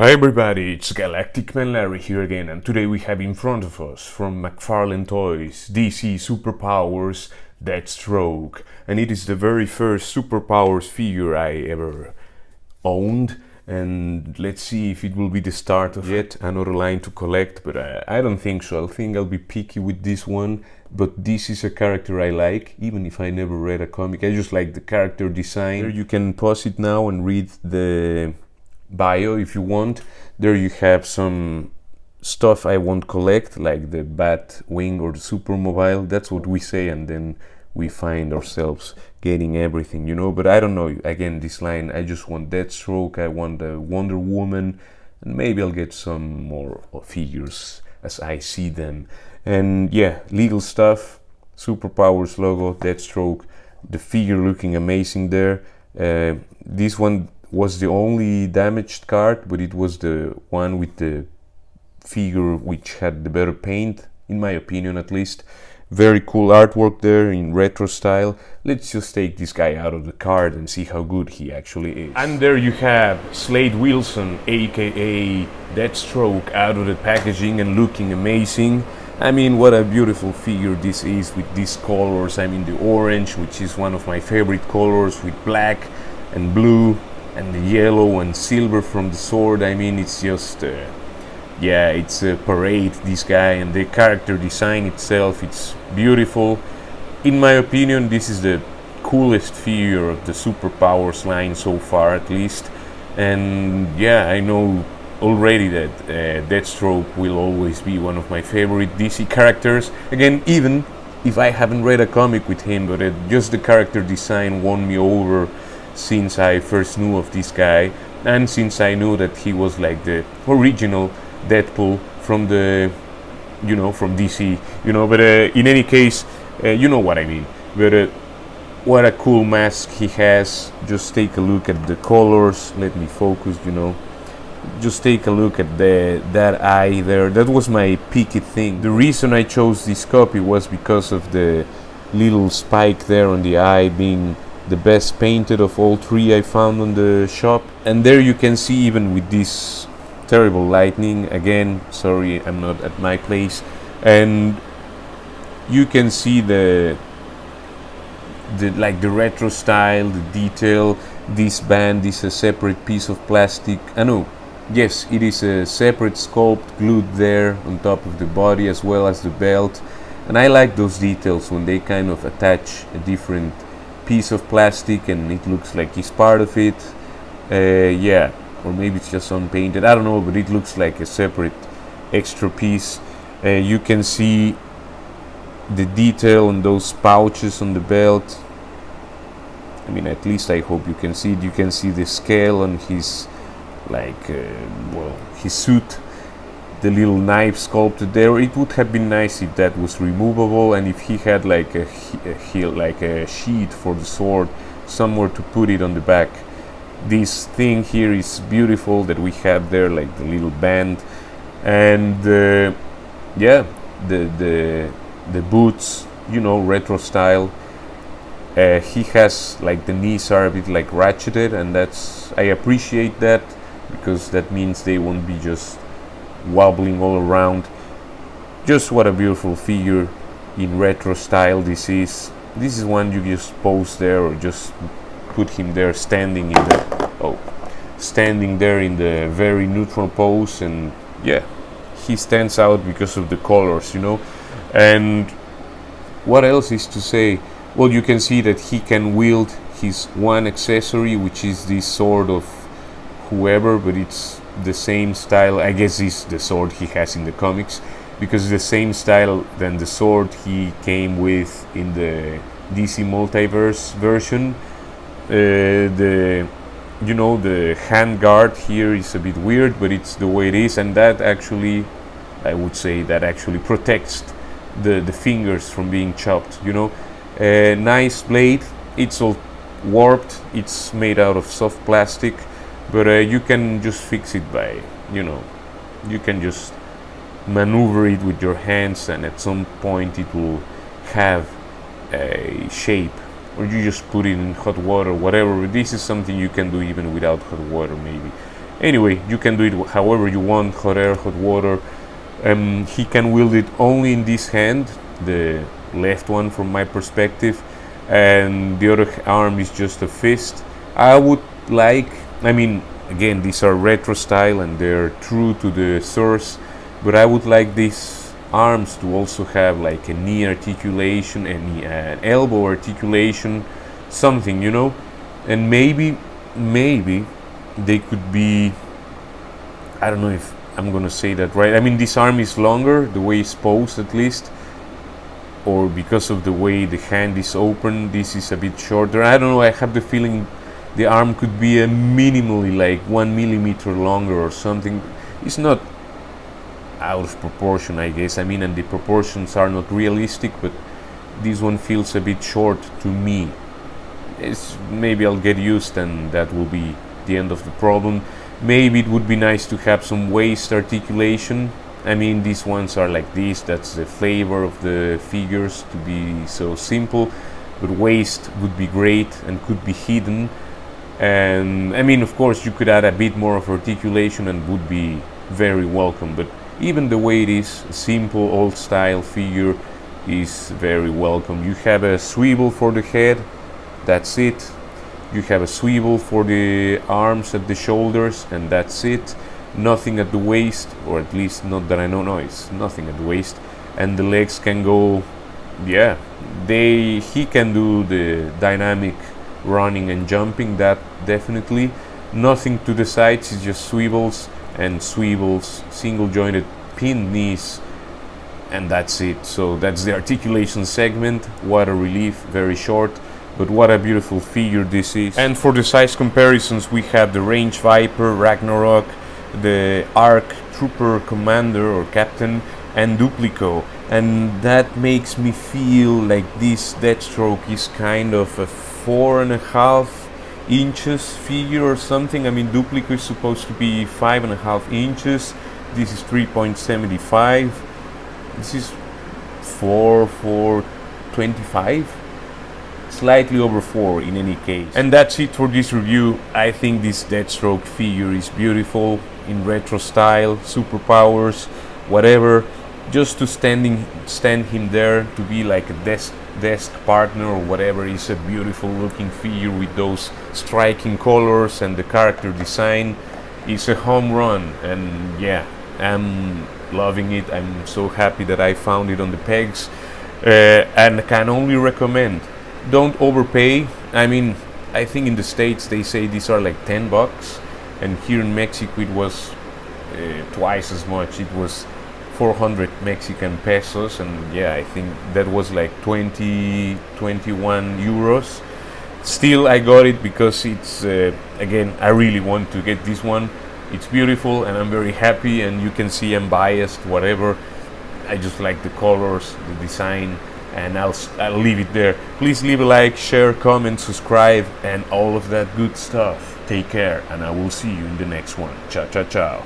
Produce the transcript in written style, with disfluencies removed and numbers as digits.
Hi everybody, it's Galactic Man Larry here again, and today we have in front of us from McFarlane Toys DC Superpowers Deathstroke, and it is the very first Superpowers figure I ever owned, and let's see if it will be the start of yet another line to collect, but I don't think so. I think I'll be picky with this one, but this is a character I like, even if I never read a comic. I just like the character design. Here you can pause it now and read the bio if you want. There you have some stuff I won't collect, like the bat wing or the supermobile. That's what we say, and then we find ourselves getting everything, you know. But I don't know, again, this line, I just want Deathstroke, I want a Wonder Woman, and maybe I'll get some more figures as I see them. And yeah, legal stuff, Superpowers logo, Deathstroke, the figure looking amazing there. This one was the only damaged card, but it was the one with the figure which had the better paint, in my opinion at least. Very cool artwork there in retro style. Let's just take this guy out of the card and see how good he actually is. And there you have Slade Wilson, aka Deathstroke, out of the packaging and looking amazing. I mean, what a beautiful figure this is with these colors. I mean, the orange, which is one of my favorite colors, with black and blue, and the yellow and silver from the sword. I mean, it's just yeah, it's a parade, this guy, and the character design itself, it's beautiful. In my opinion, this is the coolest figure of the Superpowers line so far, at least. And yeah, I know already that Deathstroke will always be one of my favorite DC characters. Again, even if I haven't read a comic with him, but just the character design won me over since I first knew of this guy, and since I knew that he was like the original Deadpool from the, you know, from DC, you know. But in any case, you know what I mean. But what a cool mask he has. Just take a look at the colors. Let me focus, you know. Just take a look at that eye there. That was my picky thing. The reason I chose this copy was because of the little spike there on the eye being the best painted of all three I found on the shop. And there you can see, even with this terrible lightning, again, sorry, I'm not at my place, and you can see the like the retro style, the detail. This band is a separate piece of plastic. I know, yes, it is a separate sculpt glued there on top of the body as well as the belt, and I like those details when they kind of attach a different piece of plastic and it looks like it's part of it. Yeah, or maybe it's just unpainted, I don't know, but it looks like a separate extra piece. You can see the detail on those pouches on the belt. I mean, at least I hope you can see it. You can see the scale on his, like, well, his suit, the little knife sculpted there. It would have been nice if that was removable, and if he had like a sheet for the sword, somewhere to put it on the back. This thing here is beautiful that we have there, like the little band, and yeah, the boots, you know, retro style. He has, like, the knees are a bit like ratcheted, and I appreciate that, because that means they won't be just wobbling all around. Just what a beautiful figure in retro style this is. This is one you just pose there, or just put him there standing in the standing there in the very neutral pose, and yeah, he stands out because of the colors, you know. And what else is to say? Well, you can see that he can wield his one accessory, which is this sword of whoever, but it's the same style. I guess is the sword he has in the comics, because it's the same style than the sword he came with in the DC Multiverse version. The, you know, the hand guard here is a bit weird, but it's the way it is, and that actually, I would say, that actually protects the fingers from being chopped, you know. Nice blade. It's all warped, it's made out of soft plastic, but you can just fix it by, you know, you can just maneuver it with your hands, and at some point it will have a shape, or you just put it in hot water, whatever. This is something you can do even without hot water, maybe. Anyway, you can do it however you want, hot air, hot water. He can wield it only in this hand, the left one from my perspective, and the other arm is just a fist. I would like, I mean, again, these are retro style and they're true to the source, but I would like these arms to also have like a knee articulation, an elbow articulation, something, you know. And maybe they could be, I don't know if I'm gonna say that right. I mean, this arm is longer, the way it's posed at least, or because of the way the hand is open, this is a bit shorter. I don't know, I have the feeling the arm could be a minimally like 1 millimeter longer or something. It's not out of proportion, I guess. I mean, and the proportions are not realistic, but this one feels a bit short to me. Maybe I'll get used and that will be the end of the problem. Maybe it would be nice to have some waist articulation. I mean, these ones are like this, that's the flavor of the figures, to be so simple, but waist would be great and could be hidden. And I mean, of course, you could add a bit more of articulation and would be very welcome, but even the way it is, a simple old style figure is very welcome. You have a swivel for the head, that's it. You have a swivel for the arms at the shoulders, and that's it. Nothing at the waist, or at least not that I know. No, it's nothing at the waist. And the legs can go, yeah, he can do the dynamic running and jumping, that definitely. Nothing to the sides, it's just swivels and swivels, single jointed pinned knees, and that's it. So that's the articulation segment. What a relief, very short, but what a beautiful figure this is. And for the size comparisons, we have the Range Viper, Ragnarok, the Arc Trooper Commander or Captain, and Duplico. And that makes me feel like this Deathstroke is kind of a 4.5 inches figure or something. I mean, Duplico is supposed to be 5.5 inches. This is 3.75. This is 4.25. Slightly over 4 in any case. And that's it for this review. I think this Deathstroke figure is beautiful in retro style, superpowers, whatever. Just to stand him there, to be like a desk partner or whatever, is a beautiful looking figure with those striking colors and the character design. It's a home run, and yeah, I'm loving it. I'm so happy that I found it on the pegs, and can only recommend. Don't overpay. I mean, I think in the States they say these are like $10, and here in Mexico it was twice as much. It was 400 Mexican pesos, and yeah, I think that was like 21 euros. Still, I got it because it's again, I really want to get this one. It's beautiful and I'm very happy, and you can see I'm biased, whatever. I just like the colors, the design, and I'll leave it there. Please leave a like, share, comment, subscribe, and all of that good stuff. Take care, and I will see you in the next one. Ciao, ciao, ciao.